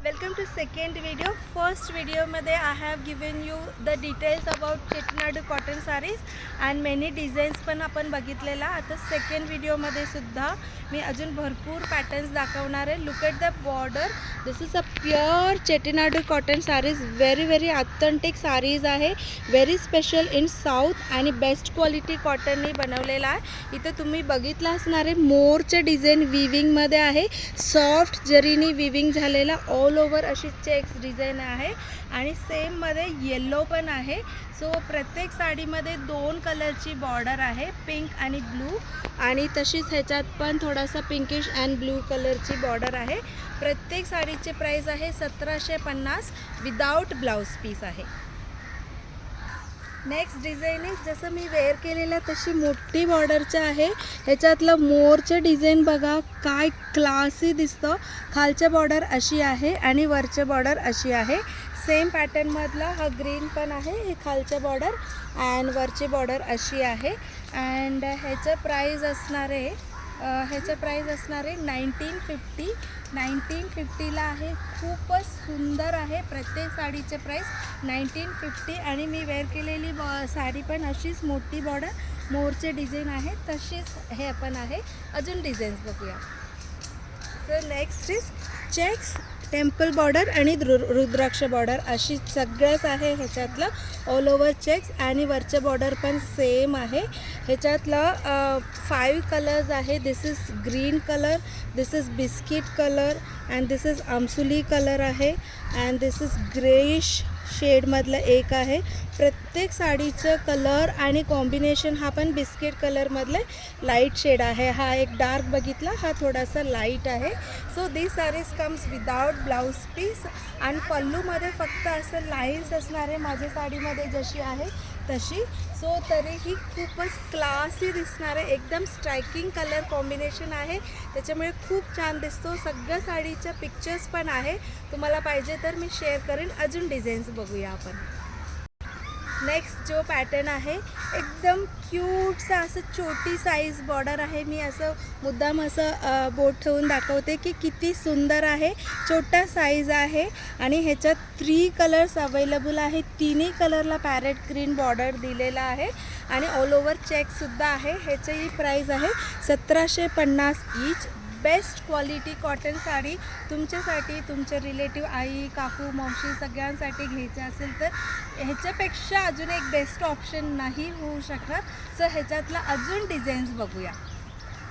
Welcome to second video. First video मध्ये I have given you the details about Chettinad cotton sarees and many designs पण आपण बघितलेला. आता second video मध्ये सुद्धा मी अजून भरपूर पॅटर्न्स दाखवणार आहे. Look at the border. This is a pure Chettinad cotton saris. Very authentic saris आहे. व्हेरी स्पेशल इन साऊथ आणि बेस्ट क्वालिटी कॉटनने बनवलेला आहे. इथे तुम्ही बघितलं असणार आहे मोरचे डिझाईन विविंगमध्ये आहे. सॉफ्ट जरीनी विविंग झालेला ऑल ओव्हर अशी चेक्स डिझाईन आहे आणि सेममध्ये येलो पण आहे. सो प्रत्येक साडीमध्ये दोन कलरची बॉर्डर आहे, पिंक आणि ब्लू, आणि तशीच ह्याच्यात पण थोडासा पिंकिश अँड ब्लू कलरची बॉर्डर आहे. प्रत्येक साडीचे प्राइस आहे 1750 विदाउट ब्लाउज पीस आहे. नेक्स्ट डिझाईन आहे जसं मी वेअर केलेलं तशी मोठी बॉर्डरचं आहे. ह्याच्यातलं मोरचं डिझाईन बघा काय क्लासी दिसतं. खालच्या बॉर्डर अशी आहे आणि वरच्या बॉर्डर अशी आहे. सेम पॅटर्नमधला हा ग्रीन पण आहे. हे खालच्या बॉर्डर अँड वरची बॉर्डर अशी आहे. अँड ह्याचं प्राईज असणार आहे 1950. 1950ला आहे. खूपच सुंदर आहे. प्रत्येक साडीचे प्राईस 1950 आणि मी वेअर केलेली साडी पण अशीच मोठी बॉर्डर मोरचे डिझाईन आहे. तशीच हे पण आहे. अजून डिझाईन्स बघूया. So next is checks, temple border आणि रुद्राक्ष बॉर्डर अशी सगळंच आहे. ह्याच्यातलं ऑल ओव्हर चेक्स आणि वरचं बॉर्डर पण सेम आहे. ह्याच्यातलं 5 कलर्स आहे. This is green colour, this is biscuit colour and this is आमसुली कलर आहे अँड दिस इज ग्रेइश शेडमधलं एक आहे. प्रत्येक साडीचं कलर आणि कॉम्बिनेशन हा पण बिस्किट कलरमधले लाईट शेड आहे. हा एक डार्क बघितला, हा थोडासा लाईट आहे. So this saris comes without blouse piece आणि पल्लूमध्ये फक्त असं लाईन्स असणार आहे माझ्या साडीमध्ये जशी आहे तशी. सो तरीही खूपच क्लासी दिसणार आहे. एकदम स्ट्रायकिंग कलर कॉम्बिनेशन आहे, त्याच्यामुळे खूप छान दिसतो. सगळ्या साडीच्या पिक्चर्स पण आहे. तुम्हाला पाहिजे तर मी शेअर करेन. अजून डिझाईन्स बघूया आपण. नेक्स्ट जो पॅटर्न आहे एकदम क्यूटसा असं छोटी साईज बॉर्डर आहे. मी असं मुद्दाम असं बोट ठेवून दाखवते की किती सुंदर आहे. छोटा साईज आहे आणि ह्याच्यात 3 कलर्स अवेलेबल आहे. तिन्ही कलरला पॅरेट ग्रीन बॉर्डर दिलेला आहे आणि ऑल ओव्हर चेकसुद्धा आहे. ह्याचीही प्राईस आहे 1750 each. Best quality cotton sari तुमच्यासाठी, तुमच्या रिलेटिव्ह आई काकू मावशी सगळ्यांसाठी घ्यायचे असेल तर ह्याच्यापेक्षा अजून एक बेस्ट ऑप्शन नाही होऊ शकणार. सो ह्याच्यातला अजून डिझाईन्स बघूया.